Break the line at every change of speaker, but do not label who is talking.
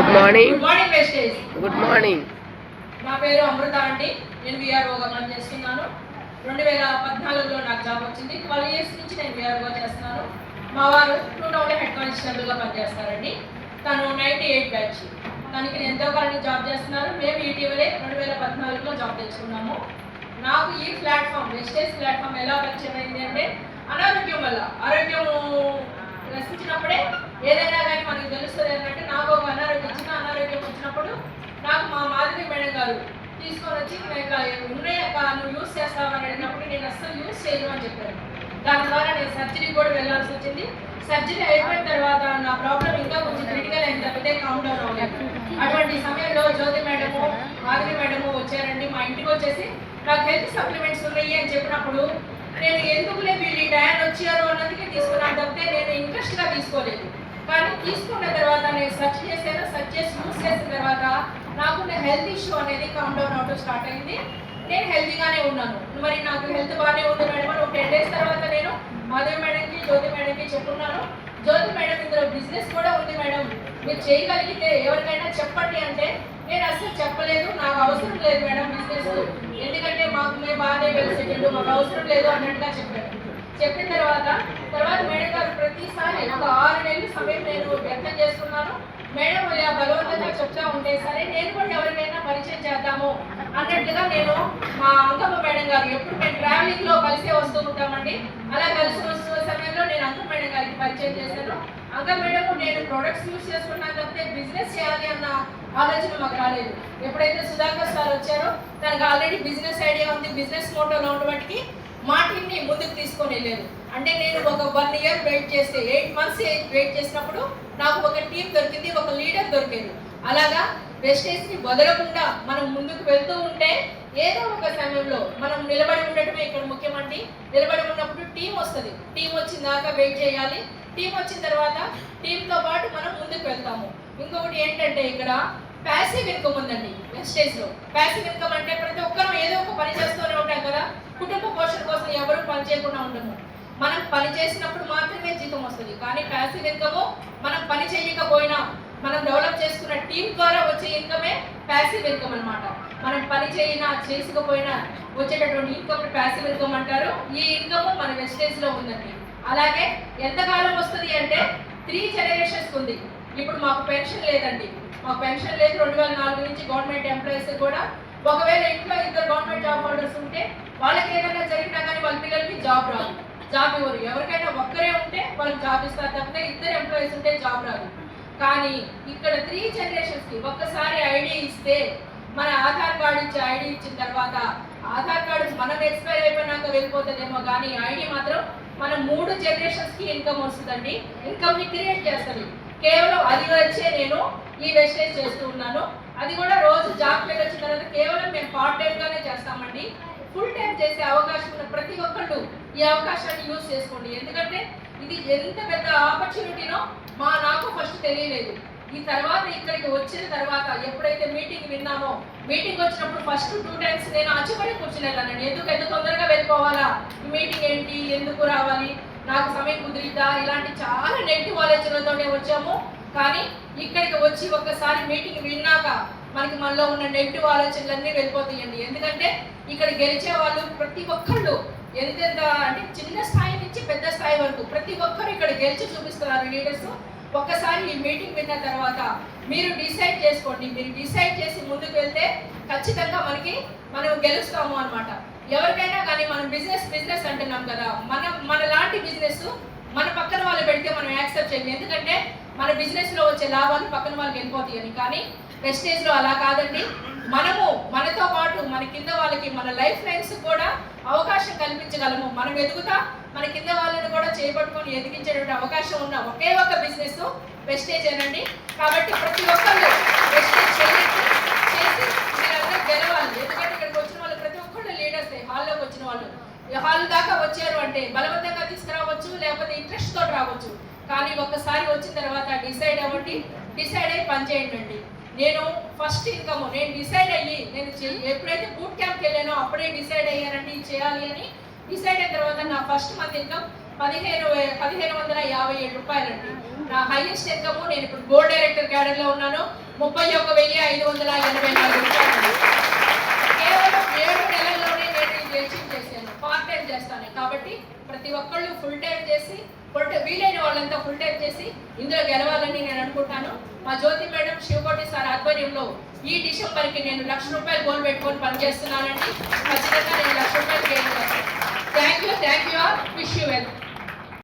Good morning.
Good morning Vestige.
Good morning.
నా పేరు అమృత అండి. నేను విఆర్ఓగా పనిచేస్తున్నాను. 2014లో నాకు జాబ్ వచ్చింది. 12 years నుంచి నేను విఆర్ఓగా చేస్తున్నాను. మా వారు టౌన్లో హెడ్ కానిస్టేబుల్గా పనిచేస్తారండి. తను 98 బ్యాచ్. తనకి నేను ఎంతో కాలం జాబ్ చేస్తున్నారు. మేము ఇటీవలే 2014లో జాబ్ తెచ్చుకున్నాము. నాకు ఈ ప్లాట్ఫామ్ వెస్టేజ్ ప్లాట్ఫామ్ ఎలా పరిచయం అయింది అంటే అనారోగ్యం వల్ల. ఆరోగ్యం నశించినప్పుడే ఏదైనా కానీ మనకు తెలుస్తుంది ఏంటంటే నాకు ఒక చిన్న అనారోగ్యం వచ్చినప్పుడు నాకు మా మాధవి మేడం గారు తీసుకొని వచ్చి ఉన్నాయక్క నువ్వు యూస్ చేస్తావని అడిగినప్పుడు నేను అస్సలు యూస్ చేయను అని చెప్పాను. దాని ద్వారా నేను సర్జరీ కూడా వెళ్ళాల్సి వచ్చింది. సర్జరీ అయిపోయిన తర్వాత నా ప్రాబ్లం ఇంకా కొంచెం క్రిటికల్ అయిన తప్పితే కామ్ డౌన్ అవ్వలేదు. అటువంటి సమయంలో జ్యోతి మేడము మాధవి మేడము వచ్చారండి. మా ఇంటికి వచ్చేసి నాకు హెల్త్ సప్లిమెంట్స్ ఉన్నాయి అని చెప్పినప్పుడు నేను ఎందుకులే వీళ్ళు డయాన్ వచ్చారు అన్నదికి తీసుకున్నాను తప్పితే నేను ఇంట్రెస్ట్గా తీసుకోలేదు. కానీ తీసుకున్న తర్వాత నేను సెర్చ్ చేశాను. సెర్చ్ చేసి యూస్ చేసిన తర్వాత నాకున్న హెల్త్ ఇష్యూ అనేది కామ్ డౌన్ అవడం స్టార్ట్ అయింది. నేను హెల్తీగానే ఉన్నాను. మరి నాకు హెల్త్ బాగానే ఉంది మేడం అని ఒక 10 days తర్వాత నేను మాధవి మేడంకి జ్యోతి మేడంకి చెప్పుకున్నాను. జ్యోతి మేడం ఇందులో బిజినెస్ కూడా ఉంది మేడం, మీరు చేయగలిగితే ఎవరికైనా చెప్పండి అంటే నేను అసలు చెప్పలేదు. నాకు అవసరం లేదు మేడం బిజినెస్, ఎందుకంటే మేము బాగానే వెలిసేటట్టు మాకు అవసరం లేదు అన్నట్టుగా చెప్పాను. చెప్పిన తర్వాత మేడం గారు ప్రతిసారి ఒక 6 నెలల సమయం నేను వ్యక్తం చేసుకున్నాను. మేడం ఇలా బలవంతంగా చెప్తా ఉంటే సరే నేను కూడా ఎవరికైనా పరిచయం చేద్దాము అన్నట్టుగా నేను మా అంకమ్మ మేడం గారు ఎప్పుడు మేము ట్రావెలింగ్లో కలిసే వస్తూ ఉంటామండి. అలా కలిసి వస్తున్న సమయంలో నేను అంకమ్మ మేడం గారికి పరిచయం చేశాను. అంకమ్మ మేడం నేను ప్రొడక్ట్స్ యూజ్ చేసుకున్నాను తప్పితే బిజినెస్ చేయాలి అన్న ఆలోచన మాకు రాలేదు. ఎప్పుడైతే సుధాకర్ సార్ వచ్చారో తనకు ఆల్రెడీ బిజినెస్ ఐడియా ఉంది. బిజినెస్ మోటోలో ఉన్నప్పటికీ మా టీంని ముందుకు తీసుకొని వెళ్ళలేదు. అంటే నేను ఒక 1 year వెయిట్ చేస్తే 8 months వెయిట్ చేసినప్పుడు నాకు ఒక టీం దొరికింది, ఒక లీడర్ దొరికింది. అలాగా వెస్టేజ్ని వదలకుండా మనం ముందుకు వెళ్తూ ఉంటే ఏదో ఒక సమయంలో మనం నిలబడి ఉండటమే ఇక్కడ ముఖ్యమండి. నిలబడి ఉన్నప్పుడు టీం వస్తుంది. టీం వచ్చిన దాకా వెయిట్ చేయాలి. టీం వచ్చిన తర్వాత టీంతో పాటు మనం ముందుకు వెళ్తాము. ఇంకొకటి ఏంటంటే ఇక్కడ ప్యాసివ్ ఇన్కమ్ ఉందండి వెస్టేజ్లో. ప్యాసివ్ ఇన్కమ్ అంటే ప్రతి ఒక్కరం ఏదో ఒక పని చేస్తూనే ఉంటాం కదా. కుటుంబ పోషణ కోసం ఎవరు పని చేయకుండా ఉండము. మనం పని చేసినప్పుడు మాత్రమే జీతం వస్తుంది. కానీ ప్యాసివ్ ఇన్కమ్ మనం పని చేయకపోయినా మనం డెవలప్ చేసుకున్న టీం ద్వారా వచ్చే ఇన్కమే ప్యాసివ్ ఇన్కమ్ అనమాట. మనం పని చేసుకోకపోయినా వచ్చేటటువంటి ఇన్కమ్ ప్యాసివ్ ఇన్కమ్ అంటారు. ఈ ఇన్కమ్ మన వెస్టేజ్లో ఉందండి. అలాగే ఎంతకాలం వస్తుంది అంటే 3 generations ఉంది. ఇప్పుడు మాకు పెన్షన్ లేదండి. మాకు పెన్షన్ లేదు. 2004 నుంచి గవర్నమెంట్ ఎంప్లాయీస్ కూడా ఒకవేళ ఇంట్లో 2 గవర్నమెంట్ జాబ్ హోల్డర్స్ ఉంటే వాళ్ళకి ఏదైనా జరిగినా కానీ వాళ్ళ పిల్లలకి జాబ్ రాదు, జాబ్ ఇవ్వరు. ఎవరికైనా ఒక్కరే ఉంటే వాళ్ళకి జాబ్ ఇస్తారు తప్పితే 2 ఎంప్లాయీస్ ఉంటే జాబ్ రాదు. కానీ ఇక్కడ 3 generations ఒక్కసారి ఐడి ఇస్తే మన ఆధార్ కార్డు ఇచ్చి ఐడి ఇచ్చిన తర్వాత ఆధార్ కార్డు మనం ఎక్స్పైర్ అయిపోయినాక వెళ్ళిపోతుందేమో కానీ ఐడి మాత్రం మన 3 generations ఇన్కమ్ వస్తుందండి. ఇన్కమ్ని క్రియేట్ చేస్తుంది. కేవలం అది వచ్చే నేను ఈ వెస్టేజ్ చేస్తూ ఉన్నాను. అది కూడా రోజు జాబ్కి వెళ్ళొచ్చిన తర్వాత కేవలం మేము పార్ట్ టైంగానే చేస్తామండి. ఫుల్ టైం చేసే అవకాశం ఉన్న ప్రతి ఒక్కళ్ళు ఈ అవకాశాన్ని యూజ్ చేసుకోండి. ఎందుకంటే ఇది ఎంత పెద్ద ఆపర్చునిటీనో నాకు ఫస్ట్ తెలియలేదు. ఈ తర్వాత ఇక్కడికి వచ్చిన తర్వాత ఎప్పుడైతే మీటింగ్ విన్నామో, మీటింగ్ వచ్చినప్పుడు ఫస్ట్ 2 times నేను అచ్చుపడి కూర్చునేదానండి. ఎంత తొందరగా వెళ్ళిపోవాలా, ఈ మీటింగ్ ఏంటి, ఎందుకు రావాలి, నాకు సమయం కుదిరిద్దా, ఇలాంటి చాలా నెగిటివ్ ఆలోచనలతోనే వచ్చాము. కానీ ఇక్కడికి వచ్చి ఒక్కసారి మీటింగ్ విన్నాక మనలో ఉన్న నెగిటివ్ ఆలోచనలన్నీ వెళ్ళిపోతాయండి. ఎందుకంటే ఇక్కడ గెలిచే వాళ్ళు ప్రతి ఒక్కళ్ళు ఎంతెంత అంటే చిన్న స్థాయి నుంచి పెద్ద స్థాయి వరకు ప్రతి ఒక్కరు ఇక్కడ గెలిచి చూపిస్తున్నారు లీడర్స్. ఒక్కసారి ఈ మీటింగ్ విన్న తర్వాత మీరు డిసైడ్ చేసుకోండి. మీరు డిసైడ్ చేసి ముందుకు వెళ్తే ఖచ్చితంగా మనం గెలుస్తాము అనమాట. ఎవరికైనా కానీ మనం బిజినెస్ అంటున్నాం కదా, మన లాంటి బిజినెస్ మన పక్కన వాళ్ళు పెడితే మనం యాక్సెప్ట్ చేయాలి. ఎందుకంటే మన బిజినెస్లో వచ్చే లాభాలు పక్కన వాళ్ళకి వెళ్ళిపోతాయని. కానీ వెస్టేజ్లో అలా కాదండి. మనతో పాటు మన కింద వాళ్ళకి మన లైఫ్ లైన్స్ కూడా అవకాశం కల్పించగలము. మనం ఎదుగుతా మన కింద వాళ్ళని కూడా చేపట్టుకొని ఎదిగించేటువంటి అవకాశం ఉన్న ఒకే ఒక బిజినెస్ వెస్టేజ్ ఏనండి. కాబట్టి ప్రతి ఒక్కళ్ళు వెస్టేజ్ చేసి మీరందరూ గెలవాలి. ఎందుకంటే ఇక్కడికి వచ్చిన వాళ్ళు ప్రతి ఒక్కళ్ళు లీడర్స్. హాల్లోకి వచ్చిన వాళ్ళు హాల్ దాకా వచ్చారు అంటే బలవంతంగా తీసుకురావచ్చు, లేకపోతే ఇంట్రెస్ట్ తోటి రావచ్చు. కానీ ఒక్కసారి వచ్చిన తర్వాత డిసైడ్ అవ్వండి, డిసైడ్ అయ్యి పనిచేయండి. నేను ఫస్ట్ ఇన్కమ్ నేను డిసైడ్ అయ్యి నేను ఎప్పుడైతే బూట్ క్యాంప్కి వెళ్ళానో అప్పుడే డిసైడ్ అయ్యానండి చేయాలి అని. డిసైడ్ అయిన తర్వాత నా ఫస్ట్ మంత్ ఇన్కమ్ 1557 రూపాయలండి. నా హైయెస్ట్ ఇన్కమ్, నేను ఇప్పుడు బోర్డ్ డైరెక్టర్ క్యాడర్లో ఉన్నాను. 31,584 రూపాయలు. కేవలం 7 నెలల్లోనే నేను ఇది అచీవ్ చేశాను. పార్ట్ టైం చేస్తాను కాబట్టి ప్రతి ఒక్కళ్ళు ఫుల్ టైం చేసి, వీలైన వాళ్ళంతా ఫుల్ టైం చేసి ఇందులో గెలవాలని నేను అనుకుంటాను. మా జ్యోతి మేడం, శివకోటి సార్ ఆధ్వర్యంలో ఈ డిసెంబర్కి నేను ₹1,00,000 గోల్ పెట్టుకొని పనిచేస్తున్నానండి. ఖచ్చితంగా నేను ₹1,00,000 గెయిన్ చేస్తాను. Thank you all. Wish you well.